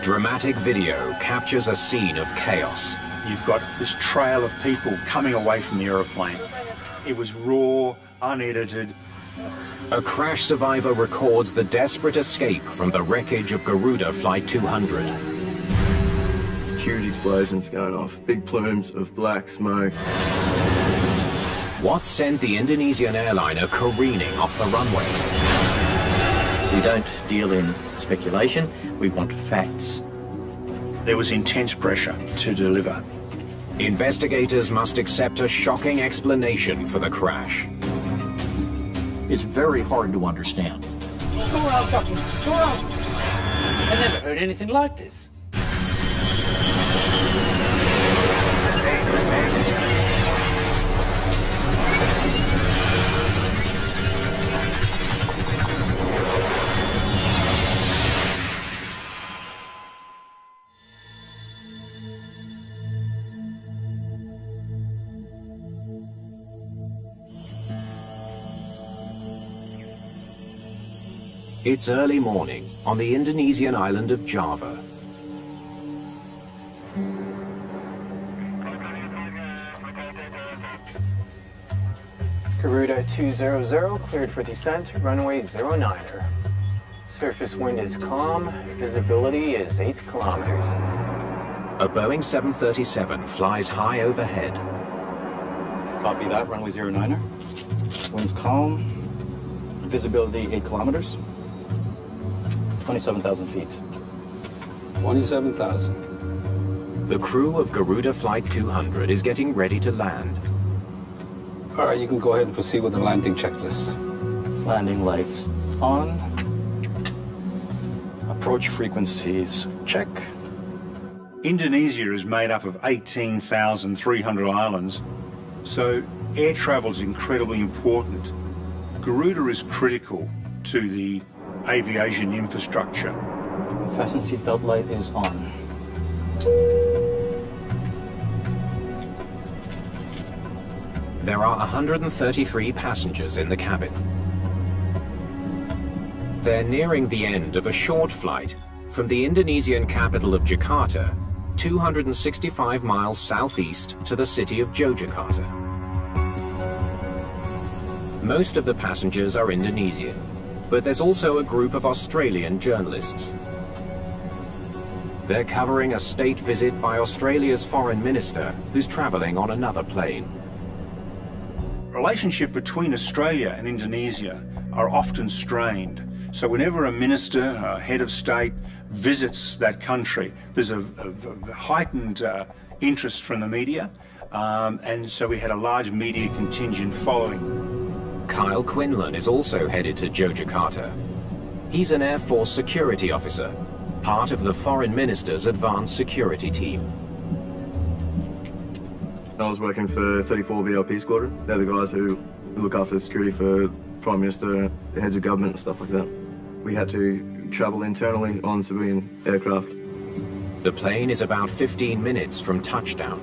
Dramatic video captures a scene of chaos. You've got this trail of people coming away from the aeroplane. It was raw, unedited. A crash survivor records the desperate escape from the wreckage of Garuda Flight 200. Huge explosions going off, big plumes of black smoke. What sent the Indonesian airliner careening off the runway? We don't deal in speculation, we want facts. There was intense pressure to deliver. Investigators must accept a shocking explanation for the crash. It's very hard to understand. Go around, Captain. Go around. I never heard anything like this. It's early morning on the Indonesian island of Java. Garuda 200 cleared for descent, runway 09er. Surface wind is calm, visibility is 8 kilometers. A Boeing 737 flies high overhead. Copy that, runway 09er. Wind's calm, visibility 8 kilometers. 27,000 feet. 27,000. The crew of Garuda Flight 200 is getting ready to land. All right, you can go ahead and proceed with the landing checklist. Landing lights on. Approach frequencies check. Indonesia is made up of 18,300 islands, so air travel is incredibly important. Garuda is critical to the aviation infrastructure. Fasten seatbelt light is on. There are 133 passengers in the cabin. They're nearing the end of a short flight from the Indonesian capital of Jakarta, 265 miles southeast to the city of Yogyakarta. Most of the passengers are Indonesian, but there's also a group of Australian journalists. They're covering a state visit by Australia's foreign minister, who's traveling on another plane. Relationship between Australia and Indonesia are often strained. So whenever a minister, a head of state, visits that country, there's a heightened interest from the media, and so we had a large media contingent following. Kyle Quinlan is also headed to Yogyakarta. He's an Air Force security officer, part of the foreign minister's advanced security team. I was working for 34 VIP Squadron. They're the guys who look after security for Prime Minister, heads of government and stuff like that. We had to travel internally on civilian aircraft. The plane is about 15 minutes from touchdown.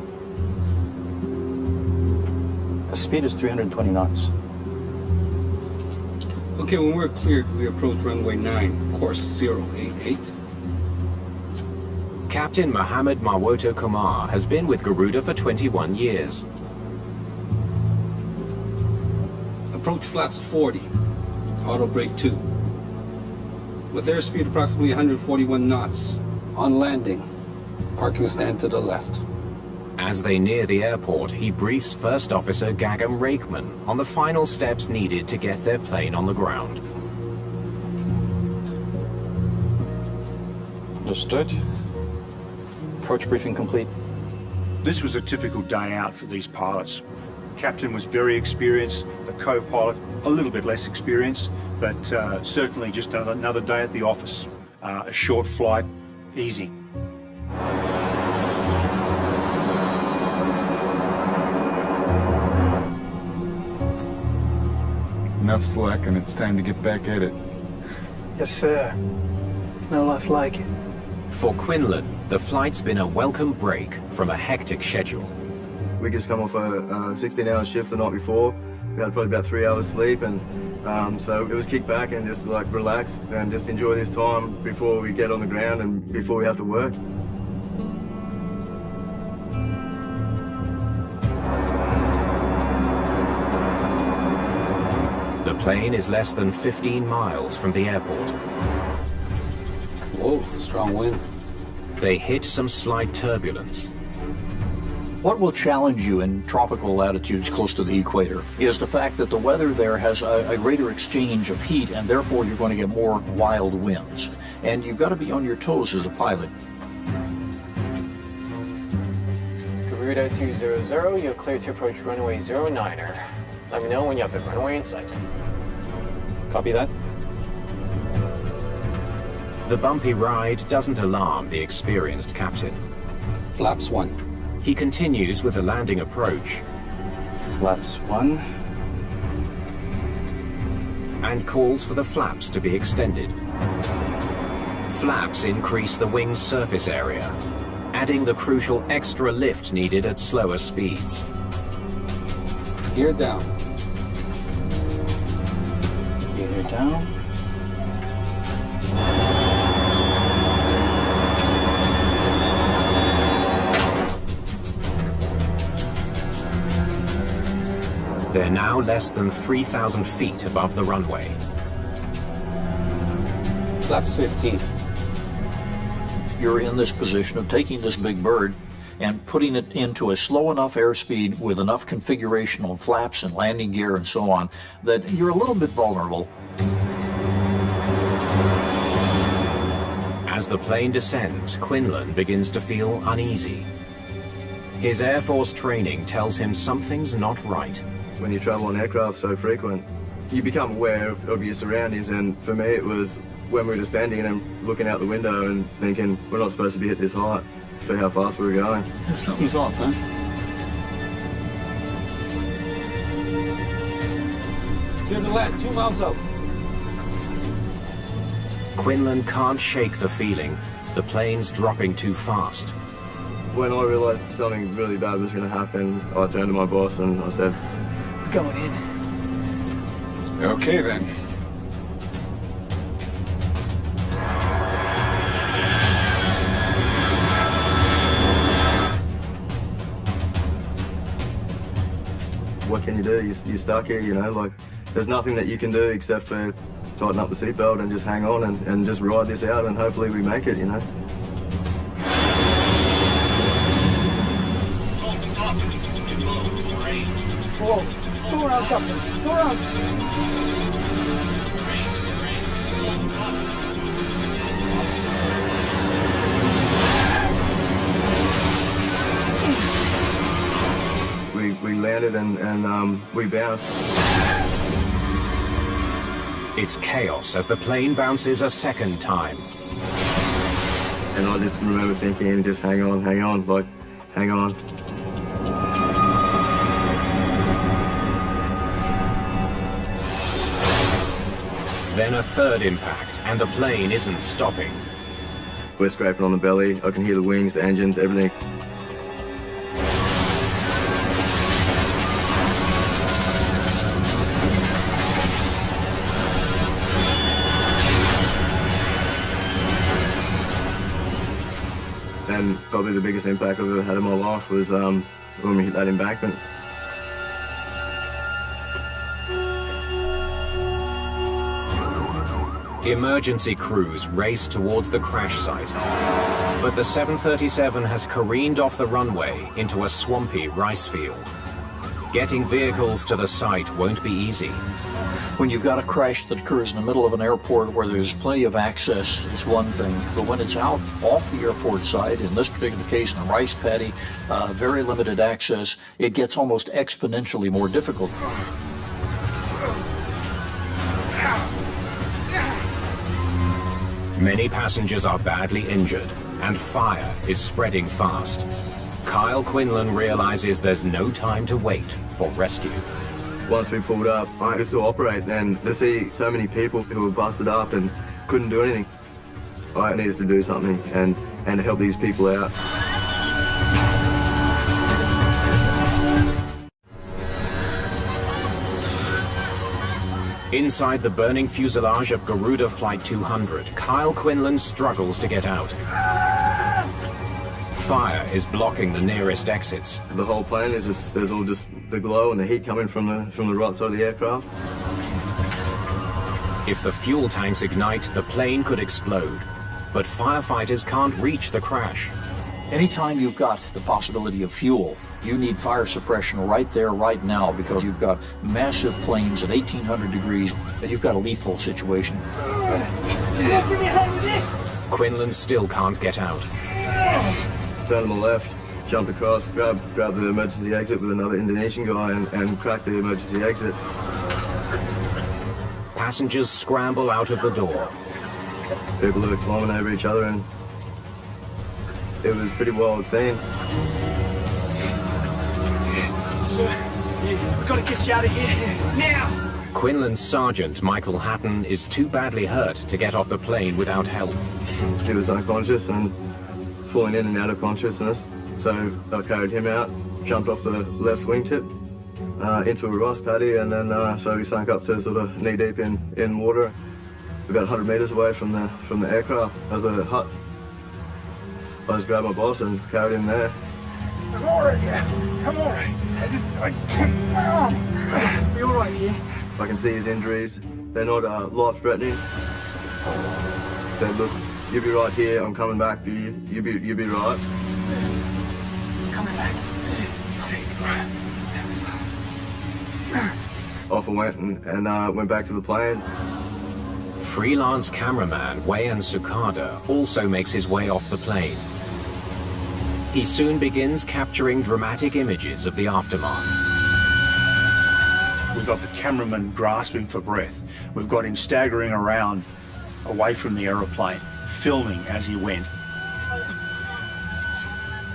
The speed is 320 knots. Okay, when we're cleared, we approach runway 9, course 088. Captain Mohammed Marwoto Kumar has been with Garuda for 21 years. Approach flaps 40, auto brake 2. With airspeed approximately 141 knots. On landing, parking stand to the left. As they near the airport, he briefs First Officer Gagam Rakeman on the final steps needed to get their plane on the ground. Understood. Approach briefing complete. This was a typical day out for these pilots. Captain was very experienced, the co-pilot a little bit less experienced, but certainly just another day at the office. A short flight, easy. Enough slack and it's time to get back at it. Yes, sir. No life like it. For Quinlan, the flight's been a welcome break from a hectic schedule. We just come off a 16-hour shift the night before. We had probably about 3 hours sleep, and So it was kick back and just like relax and just enjoy this time before we get on the ground and before we have to work. The plane is less than 15 miles from the airport. Whoa, strong wind. They hit some slight turbulence. What will challenge you in tropical latitudes close to the equator is the fact that the weather there has a greater exchange of heat, and therefore you're going to get more wild winds. And you've got to be on your toes as a pilot. Garuda 200, you're clear to approach runway 09er. Let me know when you have the runway in sight. Copy that. The bumpy ride doesn't alarm the experienced captain. Flaps 1. He continues with the landing approach Flaps 1. and calls for the flaps to be extended. Flaps increase the wing's surface area, adding the crucial extra lift needed at slower speeds. Gear down. Gear down. They're now less than 3,000 feet above the runway. Flaps 15. You're in this position of taking this big bird and putting it into a slow enough airspeed with enough configuration on flaps and landing gear and so on that you're a little bit vulnerable. As the plane descends, Quinlan begins to feel uneasy. His Air Force training tells him something's not right. When you travel on aircraft so frequent, you become aware of your surroundings, and for me it was when we were just standing and looking out the window and thinking we're not supposed to be at this height for how fast we were going. Something's off, huh? Clear to land, 2 miles out. Quinlan can't shake the feeling the plane's dropping too fast. When I realised something really bad was going to happen, I turned to my boss and I said, Going in. Okay then. what can you do? You're stuck here, you know, like there's nothing that you can do except for tighten up the seatbelt and just hang on and just ride this out, and hopefully we make it, you know. Whoa, go around, Captain, go around. We landed and we bounced. It's chaos as the plane bounces a second time. And I just remember thinking, just hang on, like, hang on. Then a third impact, and the plane isn't stopping. We're scraping on the belly. I can hear the wings, the engines, everything. And probably the biggest impact I've ever had in my life was when we hit that embankment. Emergency crews race towards the crash site, but the 737 has careened off the runway into a swampy rice field. Getting vehicles to the site won't be easy. When you've got a crash that occurs in the middle of an airport where there's plenty of access, it's one thing. But when it's out off the airport side, in this particular case in a rice paddy, very limited access, it gets almost exponentially more difficult. Many passengers are badly injured, and fire is spreading fast. Kyle Quinlan realizes there's no time to wait for rescue. Once we pulled up, I could still operate, and to see so many people who were busted up and couldn't do anything, I needed to do something and help these people out. Inside the burning fuselage of Garuda Flight 200, Kyle Quinlan struggles to get out. Fire is blocking the nearest exits. The whole plane is just, there's all just the glow and the heat coming from the right side of the aircraft. If the fuel tanks ignite, the plane could explode. But firefighters can't reach the crash. Anytime you've got the possibility of fuel, you need fire suppression right there, right now, because you've got massive flames at 1800 degrees, and you've got a lethal situation. Quinlan still can't get out. Turn to the left, jump across, grab the emergency exit with another Indonesian guy and crack the emergency exit. Passengers scramble out of the door. People are climbing over each other, and it was a pretty wild scene. We've got to get you out of here, now! Quinlan's sergeant, Michael Hatton, is too badly hurt to get off the plane without help. He was unconscious and falling in and out of consciousness, so I carried him out, jumped off the left wingtip into a rice paddy, and then so we sank up to sort of knee-deep in water, about 100 metres away from the aircraft. As a hut, I just grabbed my boss and carried him there. I'm all right, yeah. I'm all right. You're all right here. I can see his injuries. They're not life-threatening. Said, look, you'll be right here. I'm coming back for you. You'll be right. Coming back. Off I went and went back to the plane. Freelance cameraman Wayan Sukada also makes his way off the plane. He soon begins capturing dramatic images of the aftermath. We've got the cameraman grasping for breath. We've got him staggering around away from the aeroplane, filming as he went.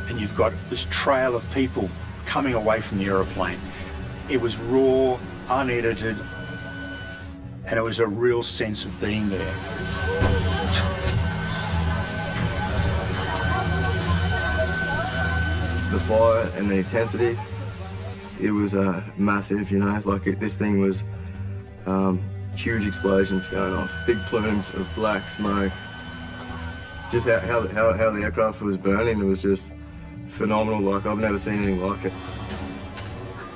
And you've got this trail of people coming away from the aeroplane. It was raw, unedited, and it was a real sense of being there. The fire and the intensity, it was massive, you know, like this thing was huge explosions going off, big plumes of black smoke. Just how the aircraft was burning, it was just phenomenal. Like, I've never seen anything like it.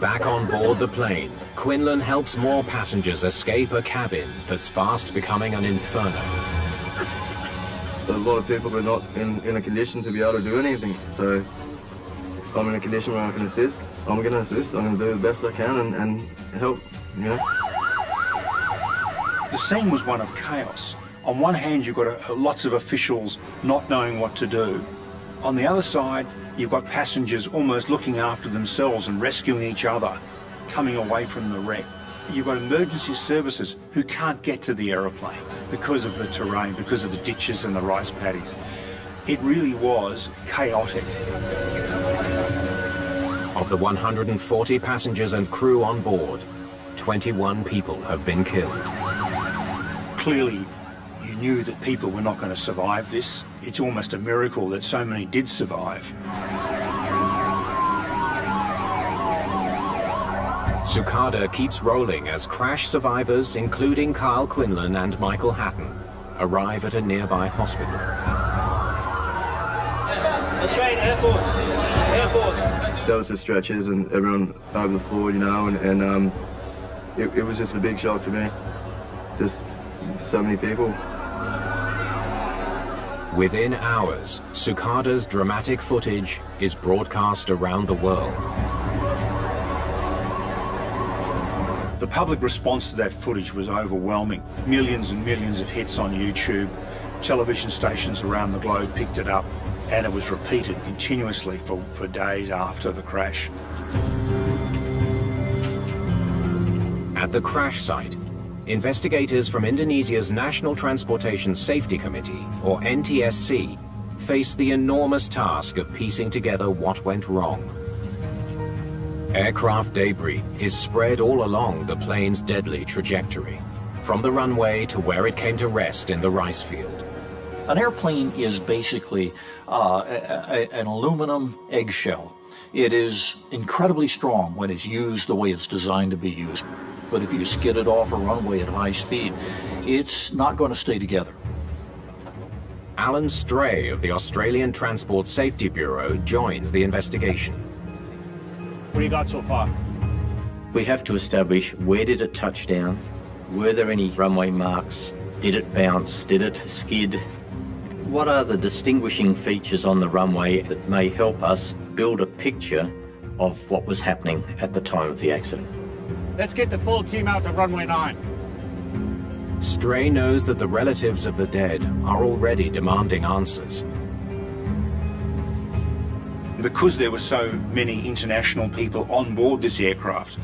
Back on board the plane, Quinlan helps more passengers escape a cabin that's fast becoming an inferno. A lot of people are not in a condition to be able to do anything, so I'm in a condition where I can assist. I'm going to assist. I'm going to do the best I can and help, you know. The scene was one of chaos. On one hand, you've got lots of officials not knowing what to do. On the other side, you've got passengers almost looking after themselves and rescuing each other, coming away from the wreck. You've got emergency services who can't get to the aeroplane because of the terrain, because of the ditches and the rice paddies. It really was chaotic. Of the 140 passengers and crew on board, 21 people have been killed. Clearly, you knew that people were not going to survive this. It's almost a miracle that so many did survive. Sukada keeps rolling as crash survivors, including Kyle Quinlan and Michael Hatton, arrive at a nearby hospital. Australian Air Force. Air Force. There was the stretchers and everyone over the floor, you know, and it was just a big shock to me. Just so many people. Within hours, Sukada's dramatic footage is broadcast around the world. The public response to that footage was overwhelming. Millions and millions of hits on YouTube. Television stations around the globe picked it up, and it was repeated continuously for days after the crash. At the crash site, investigators from Indonesia's National Transportation Safety Committee, or NTSC, faced the enormous task of piecing together what went wrong. Aircraft debris is spread all along the plane's deadly trajectory, from the runway to where it came to rest in the rice field. An airplane is basically an aluminum eggshell. It is incredibly strong when it's used the way it's designed to be used. But if you skid it off a runway at high speed, it's not going to stay together. Alan Stray of the Australian Transport Safety Bureau joins the investigation. What do you got so far? We have to establish where did it touch down, were there any runway marks, did it bounce, did it skid? What are the distinguishing features on the runway that may help us build a picture of what was happening at the time of the accident? Let's get the full team out to runway 9. Stray knows that the relatives of the dead are already demanding answers. Because there were so many international people on board this aircraft,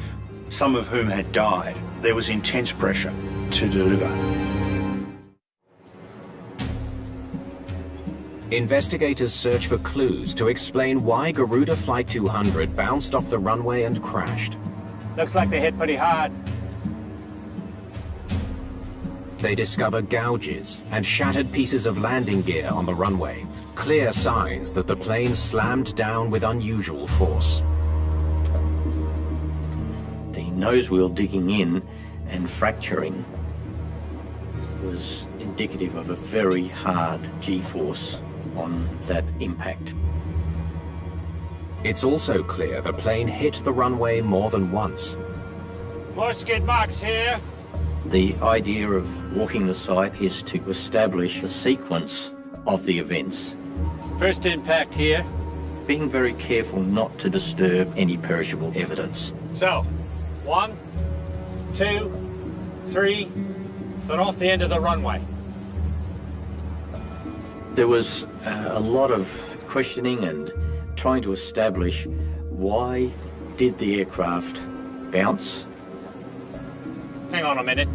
some of whom had died, there was intense pressure to deliver. Investigators search for clues to explain why Garuda Flight 200 bounced off the runway and crashed. Looks like they hit pretty hard. They discover gouges and shattered pieces of landing gear on the runway, clear signs that the plane slammed down with unusual force. The nose wheel digging in and fracturing was indicative of a very hard G-force on that impact. It's also clear the plane hit the runway more than once. More skid marks here. The idea of walking the site is to establish the sequence of the events. First impact here. Being very careful not to disturb any perishable evidence. So, 1, 2, 3, then off the end of the runway. There was a lot of questioning and trying to establish why did the aircraft bounce. Hang on a minute.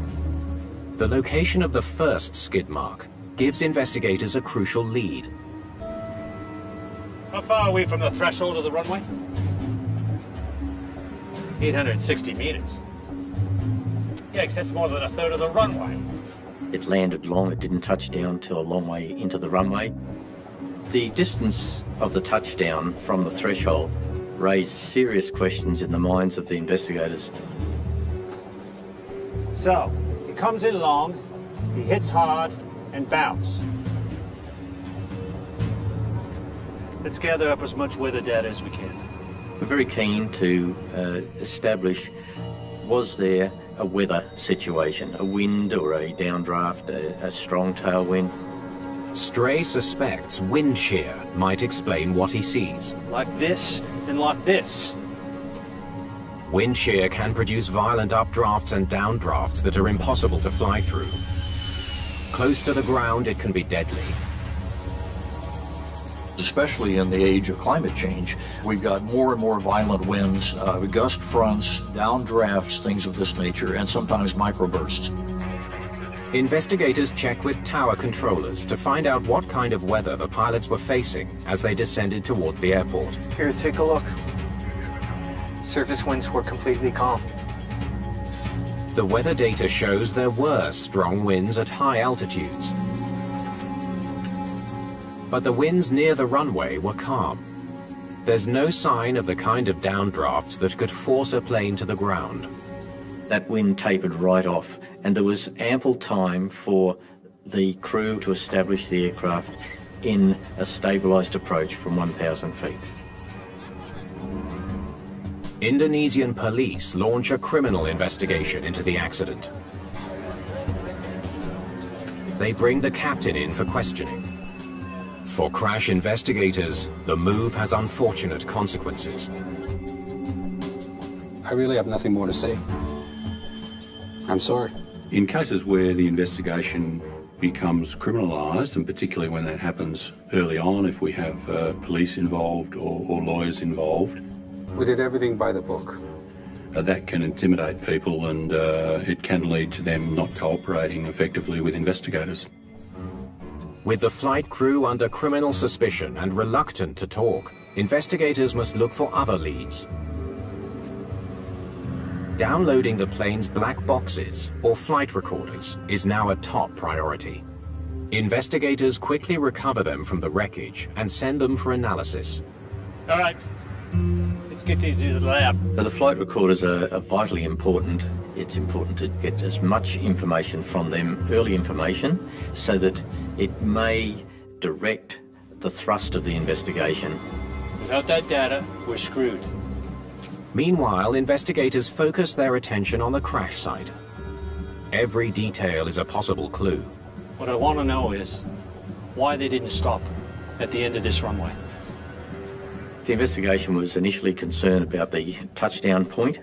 The location of the first skid mark gives investigators a crucial lead. How far are we from the threshold of the runway? 860 meters. Yikes, that's more than a third of the runway. It landed long, it didn't touch down till a long way into the runway. The distance of the touchdown from the threshold raised serious questions in the minds of the investigators. So, he comes in long, he hits hard, and bounce. Let's gather up as much weather data as we can. We're very keen to establish, was there a weather situation, a wind or a downdraft, a strong tailwind? Stray suspects wind shear might explain what he sees. Like this, and like this. Wind shear can produce violent updrafts and downdrafts that are impossible to fly through. Close to the ground, it can be deadly. Especially in the age of climate change, we've got more and more violent winds, gust fronts, downdrafts, things of this nature, and sometimes microbursts. Investigators check with tower controllers to find out what kind of weather the pilots were facing as they descended toward the airport. Here, take a look. Surface winds were completely calm. The weather data shows there were strong winds at high altitudes. But the winds near the runway were calm. There's no sign of the kind of downdrafts that could force a plane to the ground. That wind tapered right off, and there was ample time for the crew to establish the aircraft in a stabilised approach from 1,000 feet. Indonesian police launch a criminal investigation into the accident. They bring the captain in for questioning. For crash investigators, the move has unfortunate consequences. I really have nothing more to say. I'm sorry. In cases where the investigation becomes criminalised, and particularly when that happens early on, if we have police involved or lawyers involved, We did everything by the book. That can intimidate people, and it can lead to them not cooperating effectively with investigators. With the flight crew under criminal suspicion and reluctant to talk, investigators must look for other leads. Downloading the plane's black boxes, or flight recorders, is now a top priority. Investigators quickly recover them from the wreckage and send them for analysis. All right, let's get these to the lab. So the flight recorders are vitally important. It's important to get as much information from them, early information, so that it may direct the thrust of the investigation. Without that data, we're screwed. Meanwhile, investigators focus their attention on the crash site. Every detail is a possible clue. What I want to know is why they didn't stop at the end of this runway. The investigation was initially concerned about the touchdown point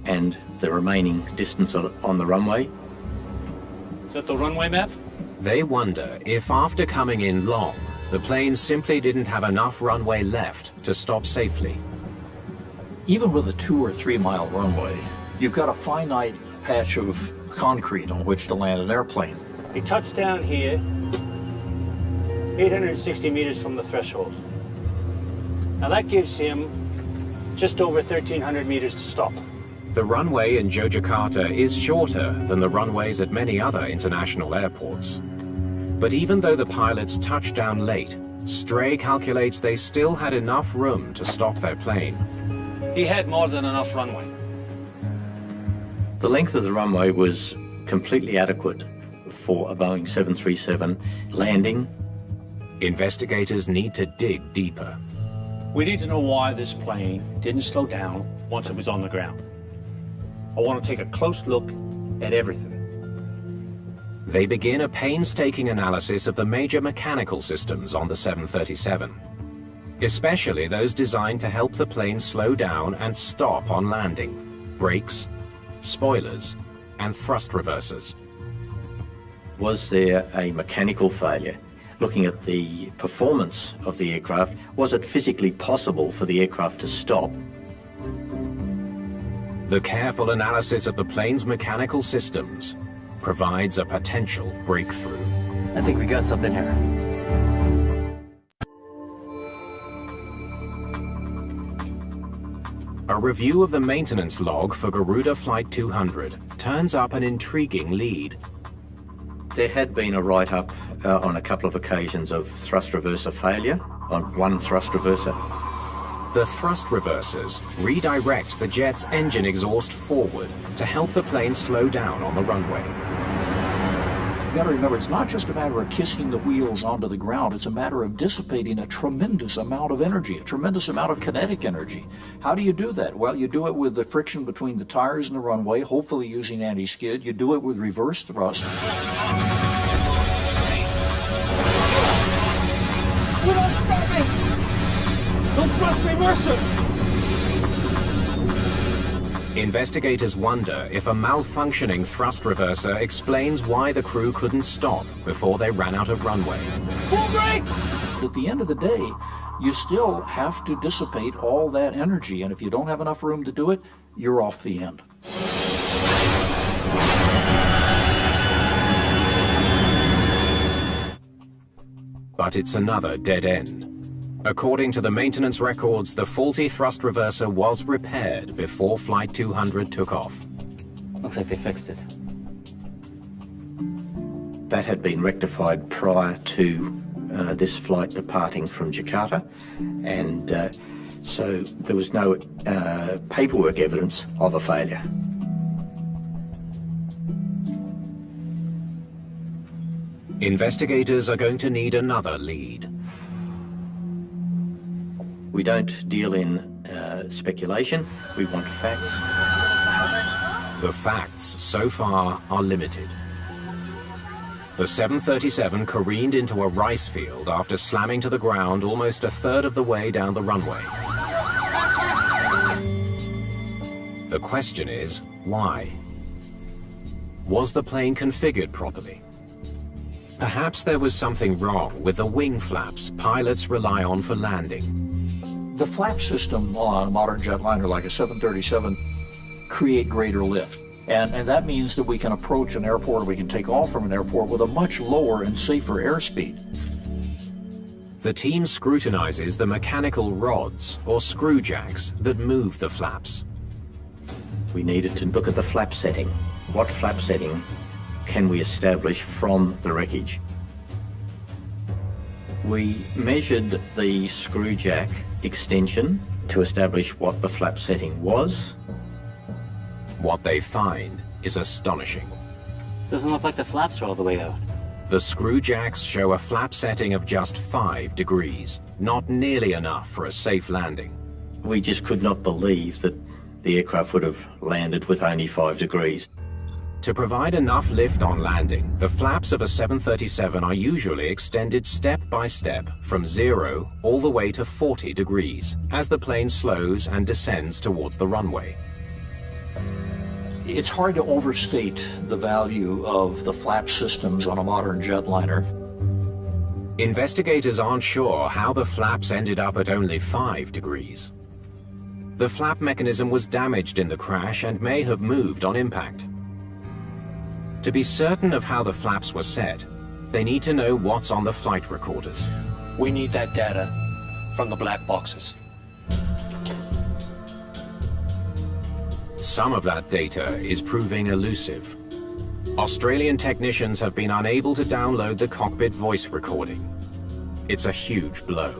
and the remaining distance on the runway. Is that the runway map? They wonder if after coming in long, the plane simply didn't have enough runway left to stop safely. Even with a 2 or 3 mile runway, you've got a finite patch of concrete on which to land an airplane. He touched down here, 860 meters from the threshold. Now that gives him just over 1,300 meters to stop. The runway in Yogyakarta is shorter than the runways at many other international airports. But even though the pilots touched down late, Stray calculates they still had enough room to stop their plane. He had more than enough runway. The length of the runway was completely adequate for a Boeing 737 landing. Investigators need to dig deeper. We need to know why this plane didn't slow down once it was on the ground. I want to take a close look at everything. They begin a painstaking analysis of the major mechanical systems on the 737, especially those designed to help the plane slow down and stop on landing: brakes, spoilers, and thrust reversers. Was there a mechanical failure? Looking at the performance of the aircraft, was it physically possible for the aircraft to stop? The careful analysis of the plane's mechanical systems provides a potential breakthrough. I think we got something here. A review of the maintenance log for Garuda Flight 200 turns up an intriguing lead. There had been a write-up on a couple of occasions of thrust reverser failure on one thrust reverser. The thrust reversers redirect the jet's engine exhaust forward to help the plane slow down on the runway. You got to remember, it's not just a matter of kissing the wheels onto the ground, it's a matter of dissipating a tremendous amount of energy, a tremendous amount of kinetic energy. How do you do that? Well, you do it with the friction between the tires and the runway, hopefully using anti-skid. You do it with reverse thrust. We're not stopping! No thrust reverser! Investigators wonder if a malfunctioning thrust reverser explains why the crew couldn't stop before they ran out of runway. Full brake! At the end of the day, you still have to dissipate all that energy, and if you don't have enough room to do it, you're off the end. But it's another dead end. According to the maintenance records, the faulty thrust reverser was repaired before Flight 200 took off. Looks like they fixed it. That had been rectified prior to this flight departing from Jakarta, and so there was no paperwork evidence of a failure. Investigators are going to need another lead. We don't deal in speculation, we want facts. The facts so far are limited. The 737 careened into a rice field after slamming to the ground almost a third of the way down the runway. The question is, why? Was the plane configured properly? Perhaps there was something wrong with the wing flaps pilots rely on for landing. The flap system on a modern jetliner like a 737 create greater lift. And that means that we can approach an airport, or we can take off from an airport with a much lower and safer airspeed. The team scrutinizes the mechanical rods or screw jacks that move the flaps. We needed to look at the flap setting. What flap setting can we establish from the wreckage? We measured the screw jack extension to establish what the flap setting was. What they find is astonishing. Doesn't look like the flaps are all the way out. The screw jacks show a flap setting of just 5 degrees, not nearly enough for a safe landing. We just could not believe that the aircraft would have landed with only 5 degrees. To provide enough lift on landing, the flaps of a 737 are usually extended step by step from 0 all the way to 40 degrees as the plane slows and descends towards the runway. It's hard to overstate the value of the flap systems on a modern jetliner. Investigators aren't sure how the flaps ended up at only 5 degrees. The flap mechanism was damaged in the crash and may have moved on impact. To be certain of how the flaps were set, they need to know what's on the flight recorders. We need that data from the black boxes. Some of that data is proving elusive. Australian technicians have been unable to download the cockpit voice recording. It's a huge blow.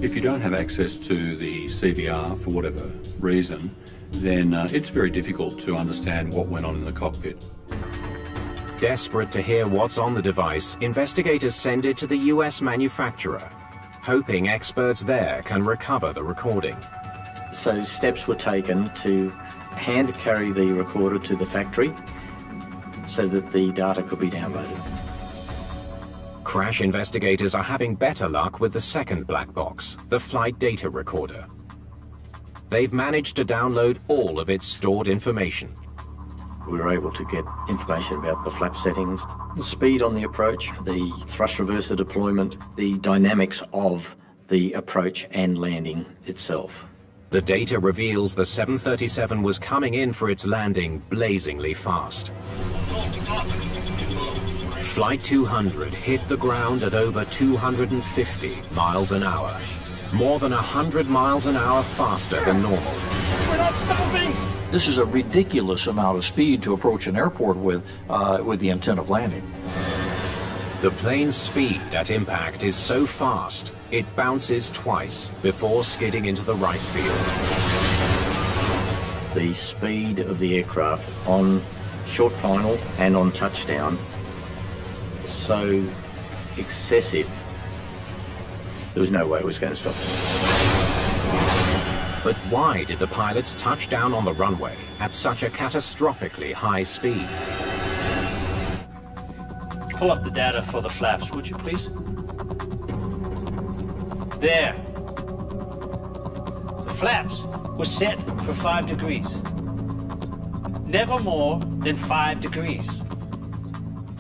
If you don't have access to the CVR for whatever reason, then it's very difficult to understand what went on in the cockpit. Desperate to hear what's on the device, investigators send it to the US manufacturer, hoping experts there can recover the recording. So steps were taken to hand carry the recorder to the factory so that the data could be downloaded. Crash investigators are having better luck with the second black box, the flight data recorder. They've managed to download all of its stored information. We were able to get information about the flap settings, the speed on the approach, the thrust reverser deployment, the dynamics of the approach and landing itself. The data reveals the 737 was coming in for its landing blazingly fast. Flight 200 hit the ground at over 250 miles an hour, more than 100 miles an hour faster than normal. We're not stopping! This is a ridiculous amount of speed to approach an airport with the intent of landing. The plane's speed at impact is so fast, it bounces twice before skidding into the rice field. The speed of the aircraft on short final and on touchdown is so excessive, there was no way it was going to stop it. But why did the pilots touch down on the runway at such a catastrophically high speed? Pull up the data for the flaps, would you please? There. The flaps were set for 5 degrees. Never more than 5 degrees.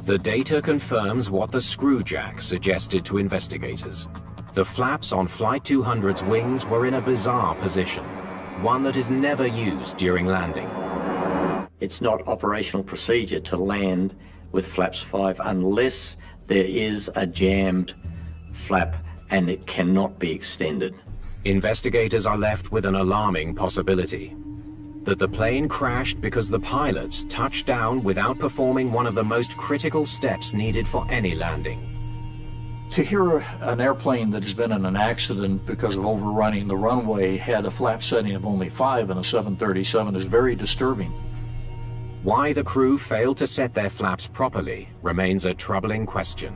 The data confirms what the screw jack suggested to investigators. The flaps on Flight 200's wings were in a bizarre position, one that is never used during landing. It's not operational procedure to land with flaps 5 unless there is a jammed flap and it cannot be extended. Investigators are left with an alarming possibility: that the plane crashed because the pilots touched down without performing one of the most critical steps needed for any landing. To hear an airplane that has been in an accident because of overrunning the runway had a flap setting of only 5 in a 737 is very disturbing. Why the crew failed to set their flaps properly remains a troubling question.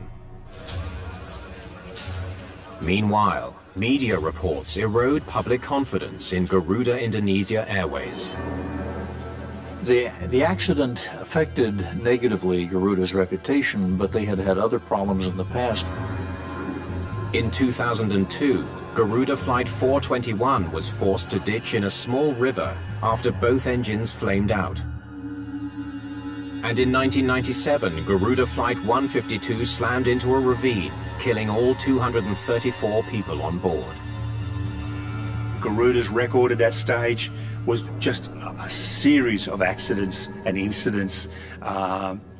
Meanwhile, media reports erode public confidence in Garuda Indonesia Airways. The accident affected negatively Garuda's reputation, but they had had other problems in the past. In 2002, Garuda Flight 421 was forced to ditch in a small river after both engines flamed out. And in 1997, Garuda Flight 152 slammed into a ravine, killing all 234 people on board. Garuda's record at that stage was just a series of accidents and incidents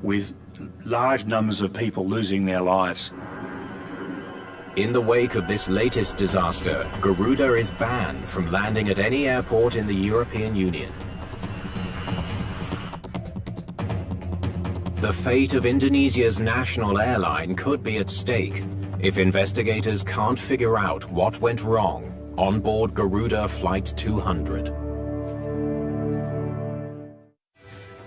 with large numbers of people losing their lives. In the wake of this latest disaster, Garuda is banned from landing at any airport in the European Union. The fate of Indonesia's national airline could be at stake if investigators can't figure out what went wrong on board Garuda Flight 200.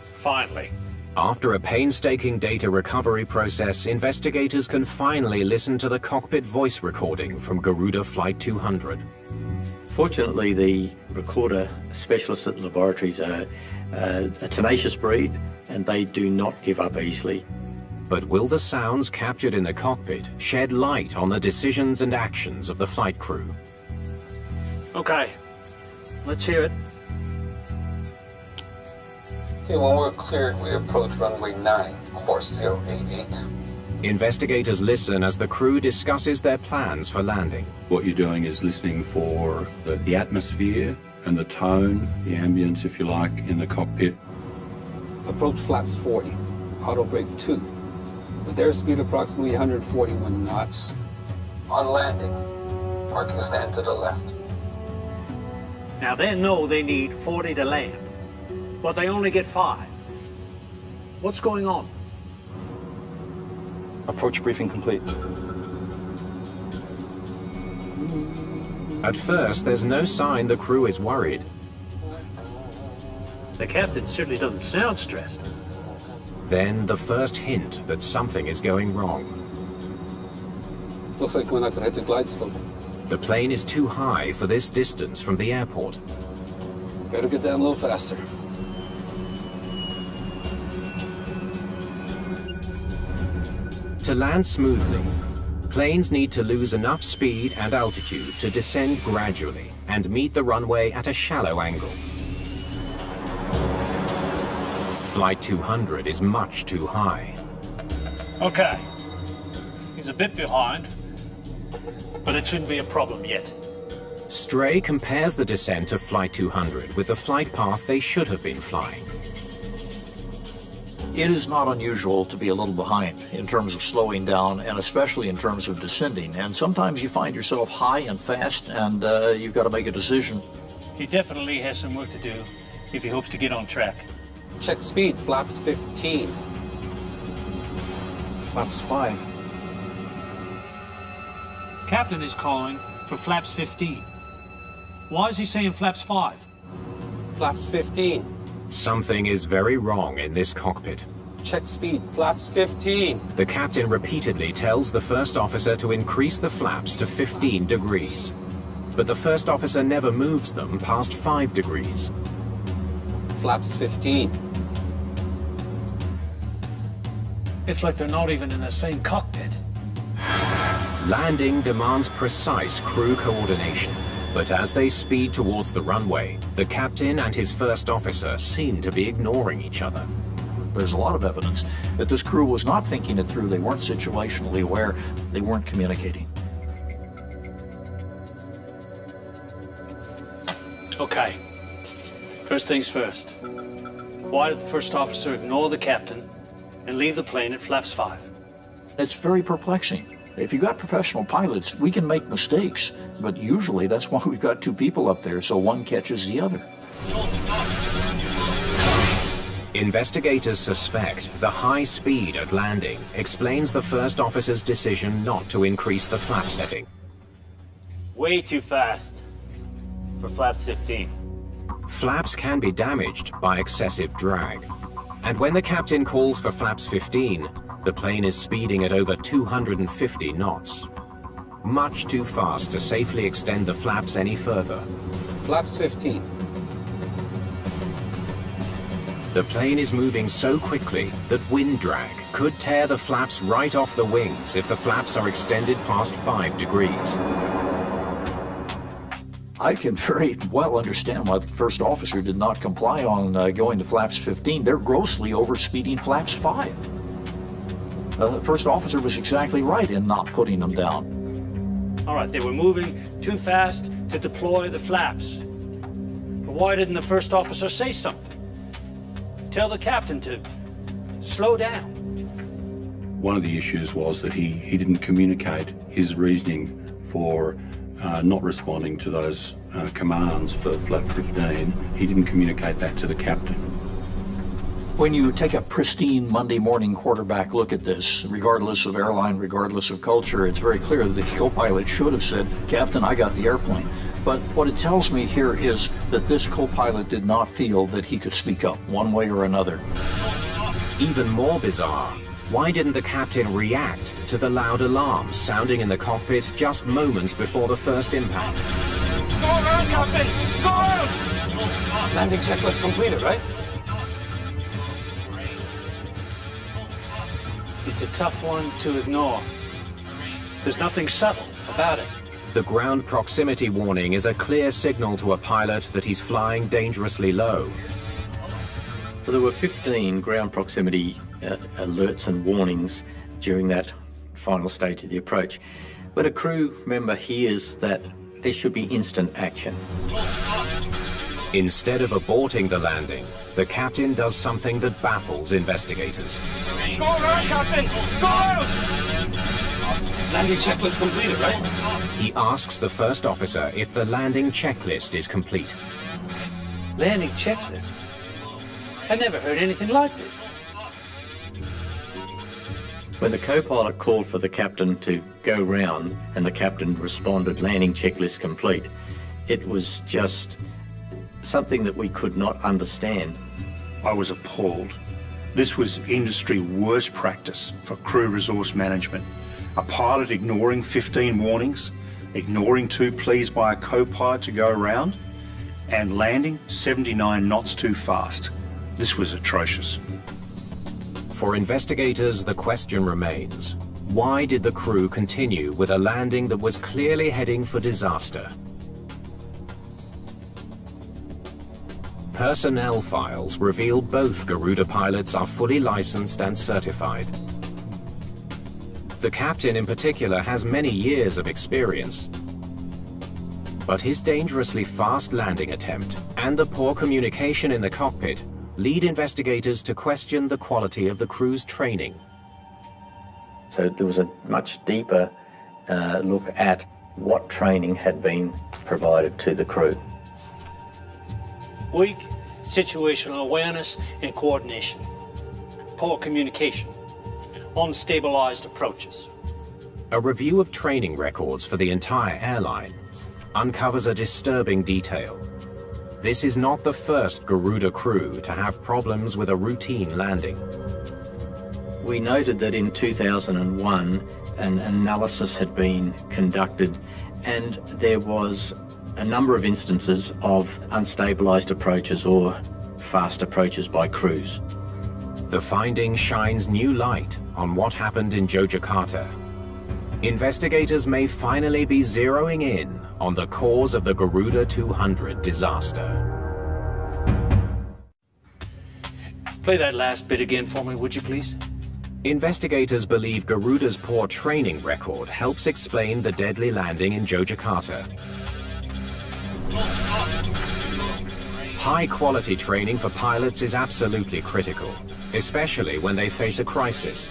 Finally. After a painstaking data recovery process, investigators can finally listen to the cockpit voice recording from Garuda Flight 200. Fortunately, the recorder specialists at the laboratories are a tenacious breed, and they do not give up easily. But will the sounds captured in the cockpit shed light on the decisions and actions of the flight crew? Okay, let's hear it. Okay, when we're cleared, we approach runway 9, course 088. Investigators listen as the crew discusses their plans for landing. What you're doing is listening for the atmosphere and the tone, the ambience, if you like, in the cockpit. Approach flaps 40, auto brake 2, with airspeed approximately 141 knots. On landing, parking stand to the left. Now they know they need 40 to land, but they only get 5. What's going on? Approach briefing complete. At first, there's no sign the crew is worried. The captain certainly doesn't sound stressed. Then the first hint that something is going wrong. Looks like we're not going to hit the glide slope. The plane is too high for this distance from the airport. Better get down a little faster. To land smoothly, planes need to lose enough speed and altitude to descend gradually and meet the runway at a shallow angle. Flight 200 is much too high. Okay, he's a bit behind, but it shouldn't be a problem yet. Stray compares the descent of Flight 200 with the flight path they should have been flying. It is not unusual to be a little behind in terms of slowing down, and especially in terms of descending. And sometimes you find yourself high and fast, and you've got to make a decision. He definitely has some work to do if he hopes to get on track. Check speed, flaps 15. Flaps 5. Captain is calling for flaps 15. Why is he saying flaps 5? Flaps 15. Something is very wrong in this cockpit. Check speed, flaps 15. The captain repeatedly tells the first officer to increase the flaps to 15 degrees. But the first officer never moves them past 5 degrees. Flaps 15. It's like they're not even in the same cockpit. Landing demands precise crew coordination. But as they speed towards the runway, the captain and his first officer seem to be ignoring each other. There's a lot of evidence that this crew was not thinking it through. They weren't situationally aware. They weren't communicating. Okay. First things first. Why did the first officer ignore the captain and leave the plane at flaps 5? It's very perplexing. If you've got professional pilots, we can make mistakes, but usually that's why we've got 2 people up there, so one catches the other. Investigators suspect the high speed at landing explains the first officer's decision not to increase the flap setting. Way too fast for flaps 15. Flaps can be damaged by excessive drag. And when the captain calls for flaps 15, the plane is speeding at over 250 knots. Much too fast to safely extend the flaps any further. Flaps 15. The plane is moving so quickly that wind drag could tear the flaps right off the wings if the flaps are extended past 5 degrees. I can very well understand why the first officer did not comply on going to flaps 15. They're grossly overspeeding flaps 5. The first officer was exactly right in not putting them down. All right, they were moving too fast to deploy the flaps. But why didn't the first officer say something? Tell the captain to slow down. One of the issues was that he didn't communicate his reasoning for not responding to those commands for flap 15. He didn't communicate that to the captain. When you take a pristine Monday morning quarterback look at this, regardless of airline, regardless of culture, it's very clear that the co-pilot should have said, "Captain, I got the airplane." But what it tells me here is that this co-pilot did not feel that he could speak up one way or another. Even more bizarre, why didn't the captain react to the loud alarms sounding in the cockpit just moments before the first impact? Go around, Captain! Go around! Landing checklist completed, right? It's a tough one to ignore. There's nothing subtle about it. The ground proximity warning is a clear signal to a pilot that he's flying dangerously low. Well, there were 15 ground proximity alerts and warnings during that final stage of the approach. When a crew member hears that, there should be instant action. Instead of aborting the landing, the captain does something that baffles investigators. Go around, Captain! Go around! Landing checklist completed, right? He asks the first officer if the landing checklist is complete. Landing checklist? I never heard anything like this. When the co-pilot called for the captain to go round and the captain responded, landing checklist complete, it was just something that we could not understand. I was appalled. This was industry worst practice for crew resource management. A pilot ignoring 15 warnings, ignoring 2 pleas by a co-pilot to go around, and landing 79 knots too fast. This was atrocious. For investigators, the question remains, why did the crew continue with a landing that was clearly heading for disaster? Personnel files reveal both Garuda pilots are fully licensed and certified. The captain in particular has many years of experience. But his dangerously fast landing attempt and the poor communication in the cockpit lead investigators to question the quality of the crew's training. So there was a much deeper look at what training had been provided to the crew. Weak situational awareness and coordination. Poor communication. Unstabilized approaches. A review of training records for the entire airline uncovers a disturbing detail. This is not the first Garuda crew to have problems with a routine landing. We noted that in 2001, an analysis had been conducted and there was a number of instances of unstabilized approaches or fast approaches by crews. The finding shines new light on what happened in Yogyakarta. Investigators may finally be zeroing in on the cause of the Garuda 200 disaster. Play that last bit again for me, would you please? Investigators believe Garuda's poor training record helps explain the deadly landing in Yogyakarta. High-quality training for pilots is absolutely critical, especially when they face a crisis.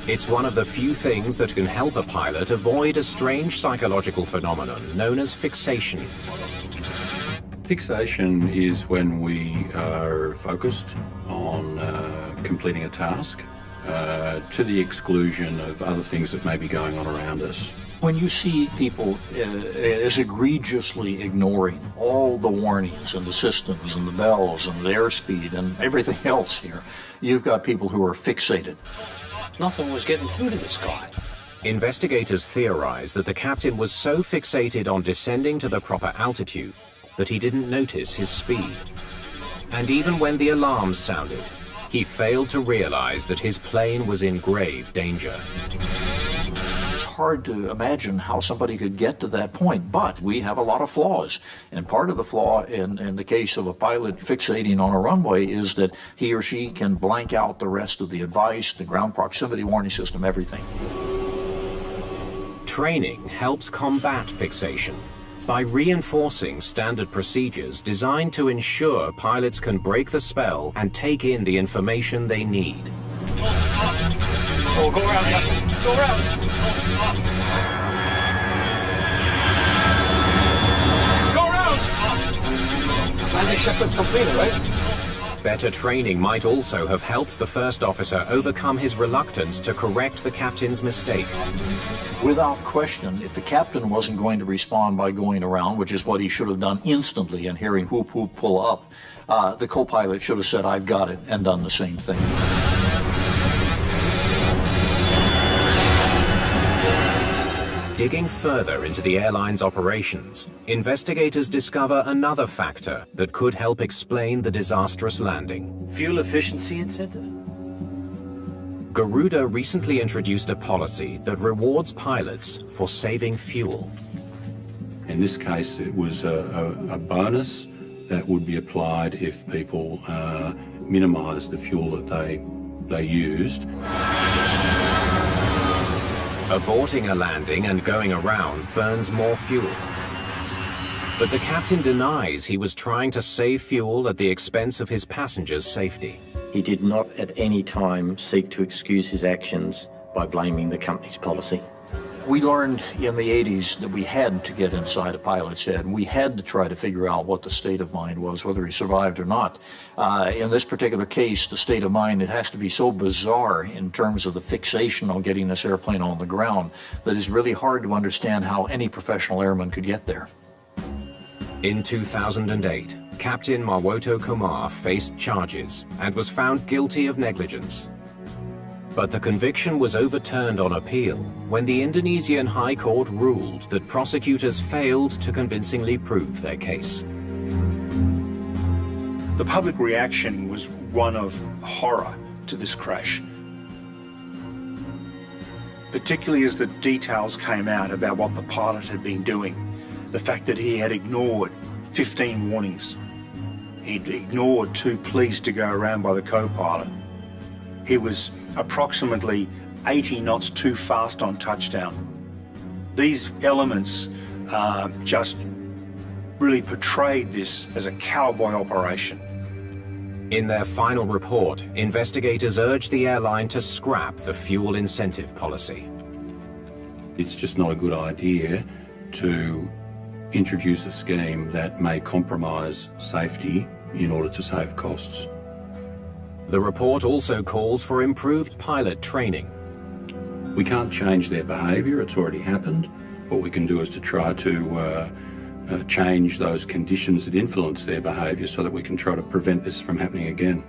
It's one of the few things that can help a pilot avoid a strange psychological phenomenon known as fixation. Fixation is when we are focused on completing a task to the exclusion of other things that may be going on around us. When you see people as egregiously ignoring all the warnings and the systems and the bells and the airspeed and everything else here, you've got people who are fixated. Nothing was getting through to this guy. Investigators theorize that the captain was so fixated on descending to the proper altitude that he didn't notice his speed. And even when the alarms sounded, he failed to realize that his plane was in grave danger. Hard to imagine how somebody could get to that point, but we have a lot of flaws. And part of the flaw in the case of a pilot fixating on a runway is that he or she can blank out the rest of the advice, the ground proximity warning system, everything. Training helps combat fixation by reinforcing standard procedures designed to ensure pilots can break the spell and take in the information they need. Oh, go around, Captain. Go around. Go around! Landing checklist completed, right? Better training might also have helped the first officer overcome his reluctance to correct the captain's mistake. Without question, if the captain wasn't going to respond by going around, which is what he should have done instantly and hearing whoop whoop pull up, the co-pilot should have said, "I've got it," and done the same thing. Digging further into the airline's operations, investigators discover another factor that could help explain the disastrous landing. Fuel efficiency incentive? Garuda recently introduced a policy that rewards pilots for saving fuel. In this case, it was a bonus that would be applied if people minimised the fuel that they used. Aborting a landing and going around burns more fuel. But the captain denies he was trying to save fuel at the expense of his passengers' safety. He did not at any time seek to excuse his actions by blaming the company's policy. We learned in the 80s that we had to get inside a pilot's head. We had to try to figure out what the state of mind was, whether he survived or not. In this particular case, the state of mind, it has to be so bizarre in terms of the fixation on getting this airplane on the ground that it's really hard to understand how any professional airman could get there. In 2008, Captain Marwoto Kumar faced charges and was found guilty of negligence. But the conviction was overturned on appeal when the Indonesian High Court ruled that prosecutors failed to convincingly prove their case. The public reaction was one of horror to this crash, particularly as the details came out about what the pilot had been doing. The fact that he had ignored 15 warnings. He'd ignored 2 pleas to go around by the co-pilot. He was approximately 80 knots too fast on touchdown. These elements just really portrayed this as a cowboy operation. In their final report, investigators urged the airline to scrap the fuel incentive policy. It's just not a good idea to introduce a scheme that may compromise safety in order to save costs. The report also calls for improved pilot training. We can't change their behaviour, it's already happened. What we can do is to try to change those conditions that influence their behaviour so that we can try to prevent this from happening again.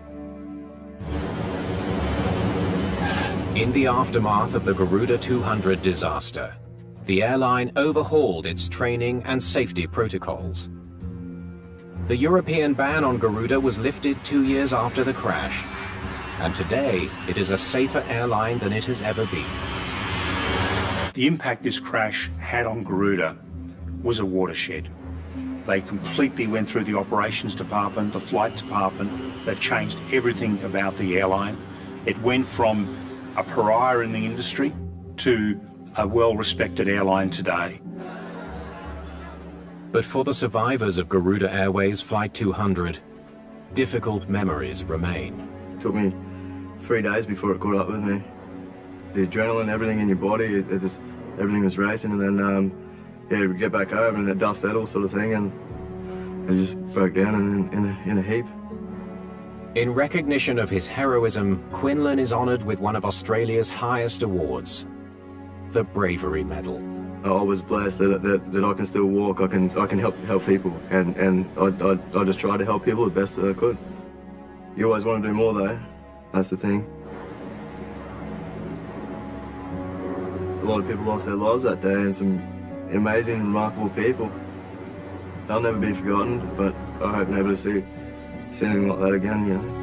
In the aftermath of the Garuda 200 disaster, the airline overhauled its training and safety protocols. The European ban on Garuda was lifted 2 years after the crash, and today it is a safer airline than it has ever been. The impact this crash had on Garuda was a watershed. They completely went through the operations department, the flight department. They've changed everything about the airline. It went from a pariah in the industry to a well-respected airline today. But for the survivors of Garuda Airways Flight 200, difficult memories remain. It took me 3 days before it caught up with me. The adrenaline, everything in your body, everything was racing, and then yeah, we get back over and the dust settles sort of thing, and it just broke down in a heap. In recognition of his heroism, Quinlan is honoured with one of Australia's highest awards, the Bravery Medal. I was blessed that I can still walk. I can help people, and I just try to help people the best that I could. You always want to do more though. That's the thing. A lot of people lost their lives that day, and some amazing, remarkable people. They'll never be forgotten, but I hope never to see anything like that again, you know.